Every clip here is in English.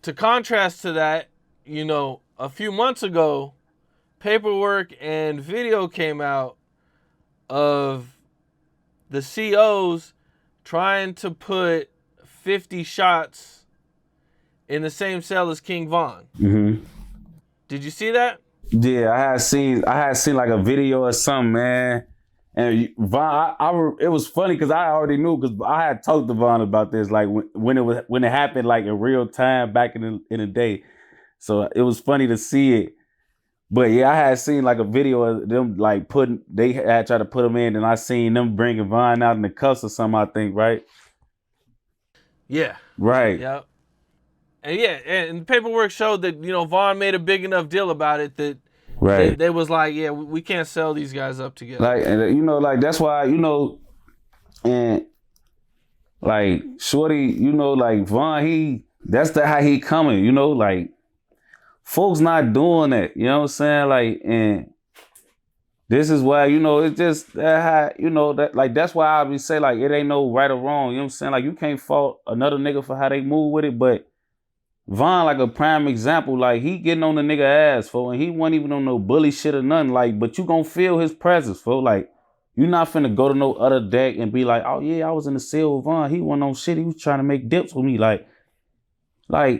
to contrast to that, a few months ago, paperwork and video came out of the COs trying to put 50 shots in the same cell as King Von. Mm-hmm. Did you see that? Yeah, I had seen like a video or something, man. And Von, it was funny because I already knew because I had talked to Von about this, like when it happened, like in real time back in the day. So it was funny to see it. But yeah, I had seen like a video of them like they had tried to put him in, and I seen them bringing Von out in the cuffs or something. I think, right? Yeah. Right. Yep. And the paperwork showed that Vaughn made a big enough deal about it that Right. they was like, yeah, we can't sell these guys up together. Like, and like that's why and like Shorty, like Von, that's how he coming, like folks not doing that, you know what I'm saying? Like, and this is why, it's just that how, that like that's why I be say like it ain't no right or wrong, you know what I'm saying? Like you can't fault another nigga for how they move with it, but Von like a prime example, like he getting on the nigga ass, for and he wasn't even on no bully shit or nothing, like, but you gonna feel his presence, for like you not finna go to no other deck and be like, oh yeah, I was in the cell with Von, he wasn't on shit, he was trying to make dips with me, like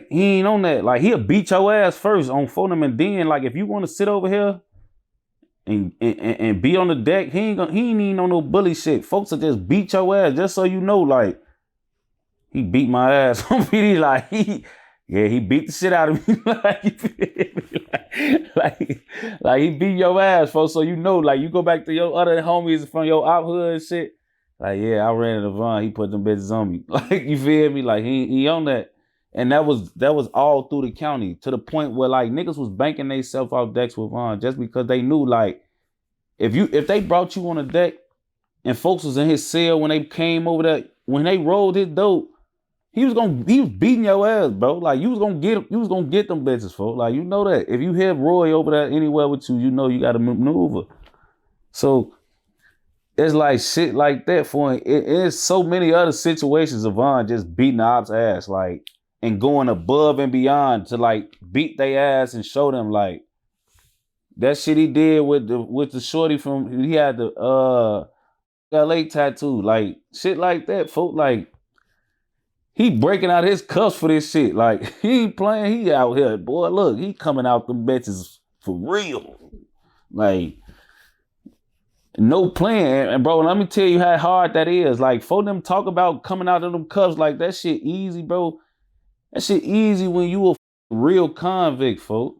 he ain't on that, like he'll beat your ass first on phone and then like if you want to sit over here and be on the deck, he ain't even on no bully shit. Folks will just beat your ass just so you know, like he beat my ass on PD, like he beat the shit out of me, like he beat your ass, folks. So you know, like you go back to your other homies from your out hood and shit. Like yeah, I ran into Von, he put them bitches on me, like you feel me? Like he on that, and that was all through the county to the point where like niggas was banking themselves off decks with Von just because they knew like if they brought you on a deck and folks was in his cell when they came over there when they rolled his dope. He was beating your ass, bro. Like you was gonna get them bitches, folks. Like you know that. If you have Roy over there anywhere with you, you know you gotta maneuver. So it's like shit like that for him. It's so many other situations of Von just beating the ops ass, like, and going above and beyond to like beat their ass and show them like that shit he did with the shorty from he had the LA tattoo, like shit like that, folks. Like he breaking out his cuffs for this shit. Like he ain't playing. He out here, boy. Look, he coming out them bitches for real. Like no playing. And bro, let me tell you how hard that is. Like for them talk about coming out of them cuffs, like that shit easy, bro. That shit easy when you a real convict, folk.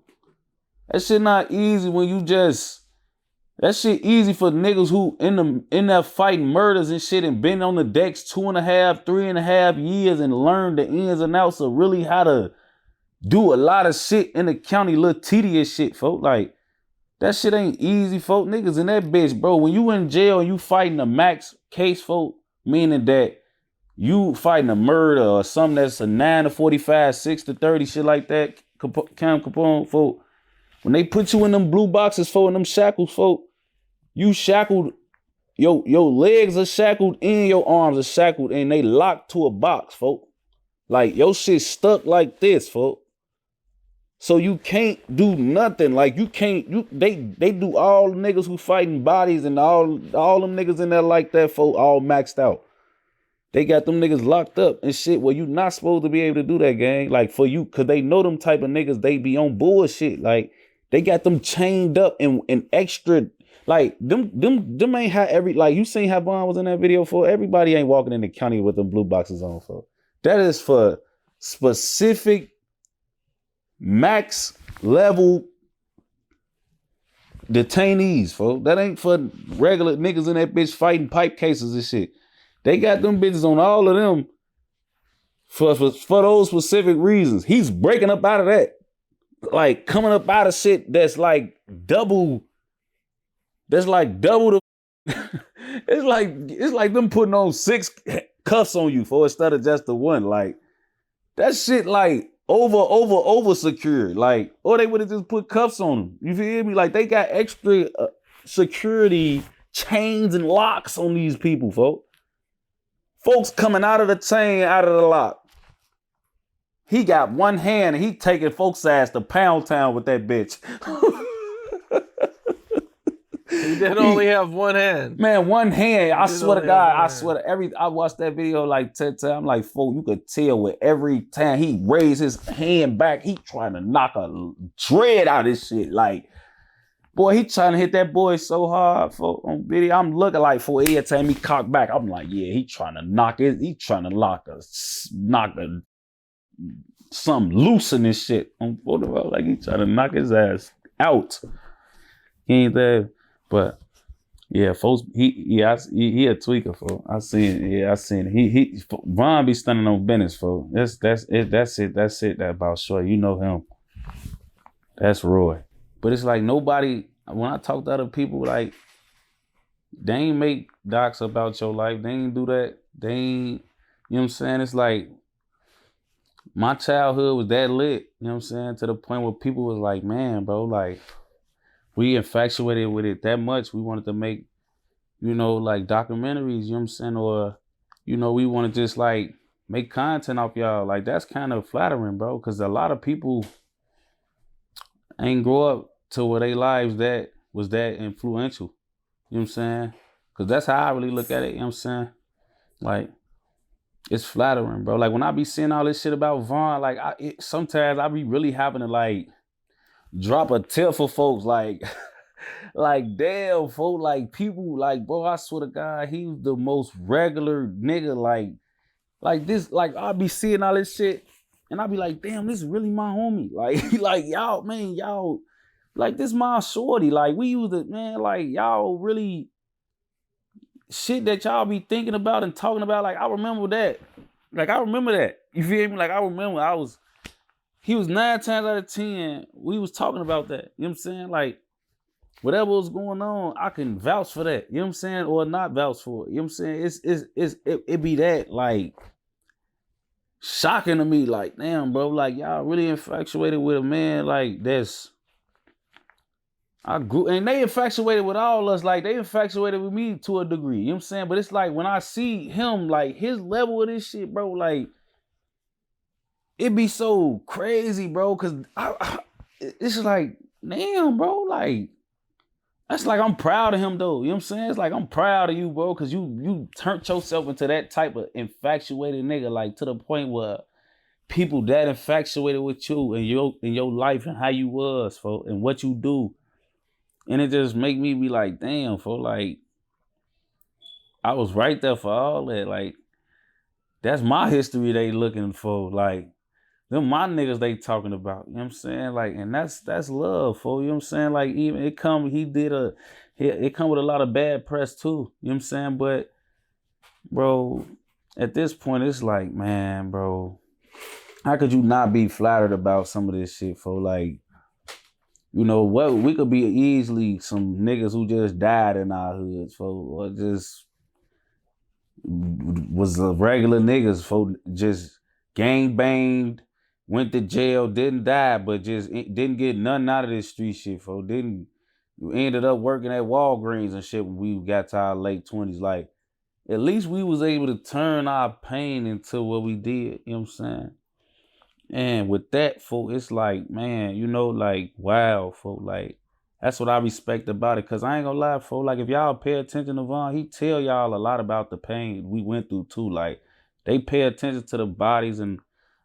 That shit not easy when you just. That shit easy for niggas who in that fighting murders and shit and been on the decks 2.5, 3.5 years and learned the ins and outs of really how to do a lot of shit in the county, little tedious shit, folk. Like, that shit ain't easy, folk. Niggas in that bitch, bro. When you in jail and you fighting a max case, folk, meaning that you fighting a murder or something that's a 9 to 45, 6 to 30, shit like that, Capone, folk. When they put you in them blue boxes, folk, and them shackles, folk, you shackled, your legs are shackled and your arms are shackled and they locked to a box, folk. Like your shit stuck like this, folk. So you can't do nothing. Like you can't, they do all the niggas who fighting bodies and all them niggas in there like that, folk, all maxed out. They got them niggas locked up and shit where you not supposed to be able to do that, gang. Like for you, cause they know them type of niggas, they be on bullshit. Like they got them chained up and extra. Like them ain't how like you seen how Bond was in that video for. Everybody ain't walking in the county with them blue boxes on for. That is for specific max level detainees, folks. That ain't for regular niggas in that bitch fighting pipe cases and shit. They got them bitches on all of them for those specific reasons. He's breaking up out of that. Like coming up out of shit that's like double the it's like them putting on 6 cuffs on you for instead of just the one. Like that shit like over secured. Like, or they would have just put cuffs on them. You feel me? Like they got extra security chains and locks on these people, folks. Folks coming out of the chain, out of the lock. He got one hand and he taking folks' ass to Pound Town with that bitch. He did only have one hand. Man, one hand. I swear to God, I swear to I watched that video like 10 times. I'm like, fool, you could tell with every time he raised his hand back, he trying to knock a dread out of this shit. Like, boy, he trying to hit that boy so hard for on video. I'm looking like for every time he cocked back. I'm like, yeah, he trying to knock it. He trying to knock something loose in this shit on photo. Like he trying to knock his ass out. He ain't there, but yeah, folks. He a tweaker, folks. I seen it. He Von be standing on business, folks. That's it. That about short. You know him. That's Roy. But it's like nobody. When I talk to other people, like they ain't make docs about your life. They ain't do that. They ain't. You know what I'm saying? It's like my childhood was that lit. You know what I'm saying? To the point where people was like, man, bro, like we infatuated with it that much. We wanted to make, you know, like documentaries. You know what I'm saying? Or, you know, we want to just like make content off y'all. Like that's kind of flattering, bro. Because a lot of people ain't grow up to where their lives that was that influential. You know what I'm saying? Because that's how I really look at it. You know what I'm saying? Like, it's flattering, bro. Like when I be seeing all this shit about Von, like sometimes I be really having to like drop a tip for folks. Like, like damn, folks. Like people, like bro. I swear to God, he was the most regular nigga. Like this. Like I be seeing all this shit, and I be like, damn, this is really my homie. Like y'all, man, y'all, like this my shorty. Like we used to, man. Like y'all really. Shit that y'all be thinking about and talking about, like I remember that. Like I remember that. You feel me? Like I remember he was 9 times out of 10, we was talking about that. You know what I'm saying? Like whatever was going on, I can vouch for that. You know what I'm saying? Or not vouch for it. You know what I'm saying? It be that like shocking to me. Like, damn, bro, like y'all really infatuated with a man like this. And they infatuated with all us, like they infatuated with me to a degree, you know what I'm saying? But it's like when I see him, like his level of this shit, bro, like it be so crazy, bro, cause it's like, damn, bro, like that's like I'm proud of him though, you know what I'm saying? It's like I'm proud of you, bro, cause you turned yourself into that type of infatuated nigga, like to the point where people that infatuated with you and your life and how you was, folks, and what you do. And it just make me be like, damn, for like, I was right there for all that. Like, that's my history they looking for. Like, them my niggas they talking about. You know what I'm saying? Like, and that's love, for you know what I'm saying? Like, even it come with a lot of bad press too. You know what I'm saying? But, bro, at this point, it's like, man, bro, how could you not be flattered about some of this shit, for like, you know what? We could be easily some niggas who just died in our hoods, for or just was a regular niggas, for just gang banged, went to jail, didn't die, but just didn't get nothing out of this street shit, for ended up working at Walgreens and shit when we got to our late 20s. Like, at least we was able to turn our pain into what we did. You know what I'm saying? And with that, folk, it's like, man, you know, like, wow, folk, like, that's what I respect about it. Cause I ain't gonna lie, folk, like, if y'all pay attention to Von, he tell y'all a lot about the pain we went through too. Like, they pay attention to the bodies and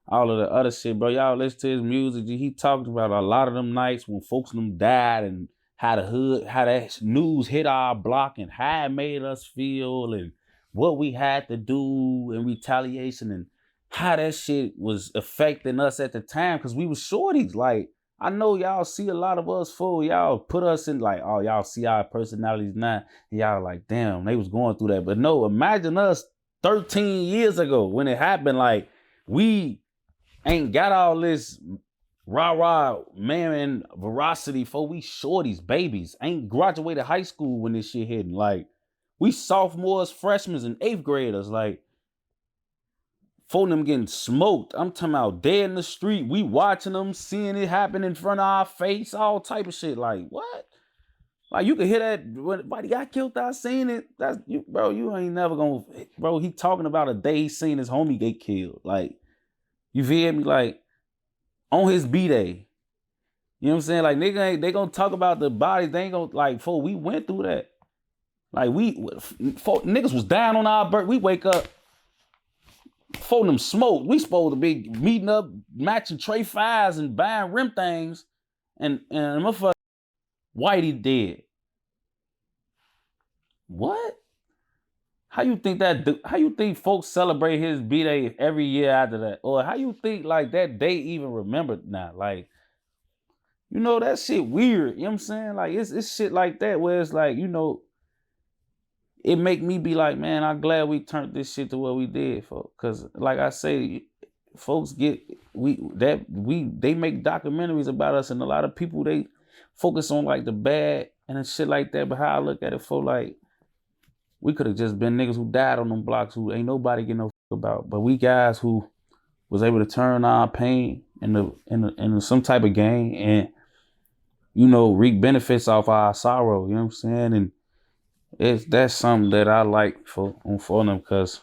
all of the other shit, bro. Y'all listen to his music. He talked about a lot of them nights when folks them died and how that news hit our block and how it made us feel and what we had to do in retaliation and how that shit was affecting us at the time, because we was shorties. Like, I know y'all see a lot of us, fool. Y'all put us in like, oh, y'all see our personalities now. And y'all like, damn, they was going through that. But no, imagine us 13 years ago when it happened. Like, we ain't got all this rah-rah man veracity, for we shorties, babies. Ain't graduated high school when this shit hitting. Like, we sophomores, freshmen, and 8th graders. Like, for them getting smoked. I'm talking about dead in the street. We watching them, seeing it happen in front of our face, all type of shit. Like, what? Like, you could hear that when somebody got killed, I seen it. That's you, bro. You ain't never gonna, bro. He talking about a day he seen his homie get killed. Like, You feel me? Like on his B-Day. You know what I'm saying? Like nigga ain't, they gonna talk about the bodies. They ain't gonna like, we went through that. Like niggas was dying on our birth. We wake up, them smoke. We supposed to be meeting up, matching Trey 5s and buying rim things. And motherfucker, Whitey dead. What? How you think folks celebrate his B-Day every year after that? Or how you think like that day even remembered now? Like, you know, that shit weird. You know what I'm saying? Like it's shit like that where it's like, you know, it make me be like, man, I'm glad we turned this shit to what we did, folks. Cause like I say, folks they make documentaries about us, and a lot of people they focus on like the bad and shit like that. But how I look at it, for like, we could have just been niggas who died on them blocks who ain't nobody getting no fuck about. But we guys who was able to turn our pain into some type of gain and, you know, reap benefits off our sorrow. You know what I'm saying? And that's something that I like for them, because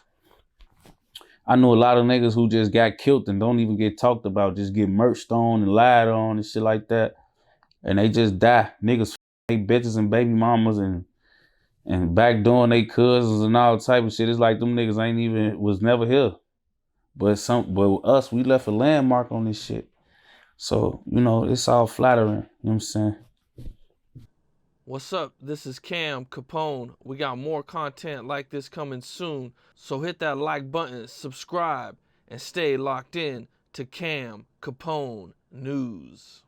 I know a lot of niggas who just got killed and don't even get talked about, just get merched on and lied on and shit like that, and they just die. Niggas they bitches and baby mamas and backdooring they cousins and all type of shit. It's like them niggas was never here. But us, we left a landmark on this shit. So, you know, it's all flattering. You know what I'm saying? What's up? This is Cam Capone. We got more content like this coming soon, so hit that like button, subscribe, and stay locked in to Cam Capone News.